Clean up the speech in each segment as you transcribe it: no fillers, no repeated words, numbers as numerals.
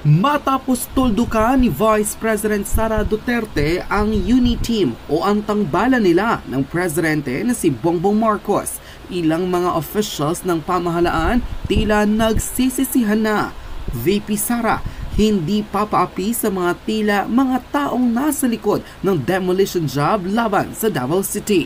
Matapos tuldukan ni Vice President Sara Duterte ang UNITEAM o ang tangbalan nila ng Presidente na si Bongbong Marcos, ilang mga officials ng pamahalaan tila nagsisisihan na. VP Sara, hindi papaapi sa mga taong nasa likod ng demolition job laban sa Davao City.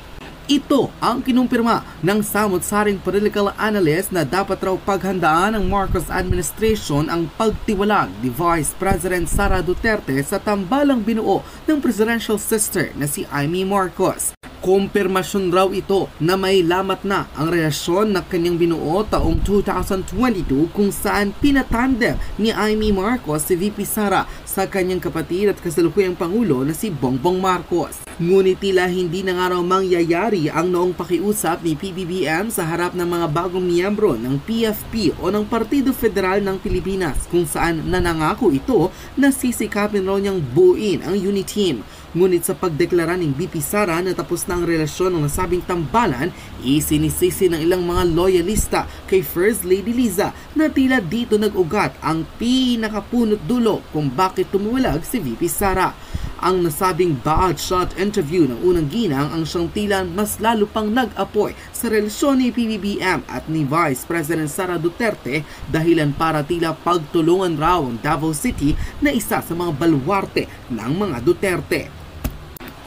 Ito ang kinumpirma ng samot-saring political analyst na dapat raw paghandaan ng Marcos administration ang pagtiwalag ni Vice President Sara Duterte sa tambalang binuo ng presidential sister na si Imee Marcos. Kumpirmasyon raw ito na may lamat na ang relasyon na kanyang binuo taong 2022 kung saan pinatandem ni Imee Marcos si VP Sara sa kanyang kapatid at kasalukuyang pangulo na si Bongbong Marcos. Ngunit tila hindi na nga raw mangyayari ang noong pakiusap ni PBBM sa harap ng mga bagong miyembro ng PFP o ng Partido Federal ng Pilipinas kung saan nanangako ito na sisikapin raw niyang buuin ang UNITEAM. Ngunit sa pagdeklara ng VP Sara na tapos na ang relasyon ng nasabing tambalan, isinisisi ng ilang mga loyalista kay First Lady Liza na tila dito nag-ugat ang pinakapunot dulo kung bakit tumuwalag si VP Sara. Ang nasabing bad shot interview ng unang ginang ang siyang tila mas lalo pang nag-apoy sa relasyon ni PBBM at ni Vice President Sara Duterte dahilan para tila pagtulungan raw ang Davao City na isa sa mga baluarte ng mga Duterte.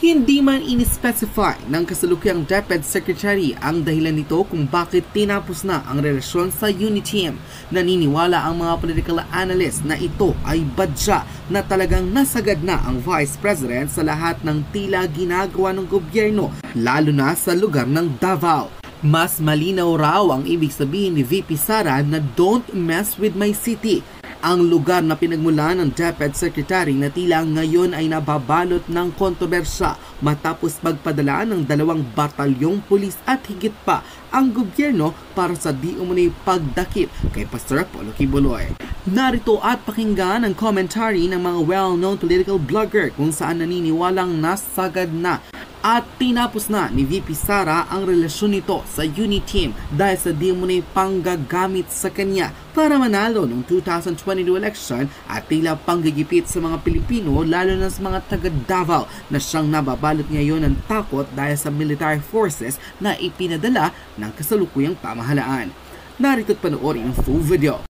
Hindi man in-specify ng kasalukuyang DepEd Secretary ang dahilan nito kung bakit tinapos na ang relasyon sa UNITEAM. Naniniwala ang mga political analyst na ito ay badya na talagang nasagad na ang Vice President sa lahat ng tila ginagawa ng gobyerno, lalo na sa lugar ng Davao. Mas malinaw raw ang ibig sabihin ni VP Sara na don't mess with my city. Ang lugar na pinagmulan ng DepEd Secretary na tila ngayon ay nababalot ng kontrobersya matapos magpadala ng 2 batalyong pulis at higit pa ang gobyerno para sa di umunoy pagdakip kay Pastor Apollo Kibuloy. Narito at pakinggan ang commentary ng mga well-known political blogger kung saan naniniwalang nasagad na at tinapos na ni VP Sara ang relasyon nito sa UNITEAM dahil sa di umunoy panggagamit sa kanya para manalo noong 2022 election at tila panggigipit sa mga Pilipino lalo na sa mga taga Davao na siyang nababalot ngayon ng takot dahil sa military forces na ipinadala ng kasalukuyang pamahalaan. Narito't panoorin ang full video.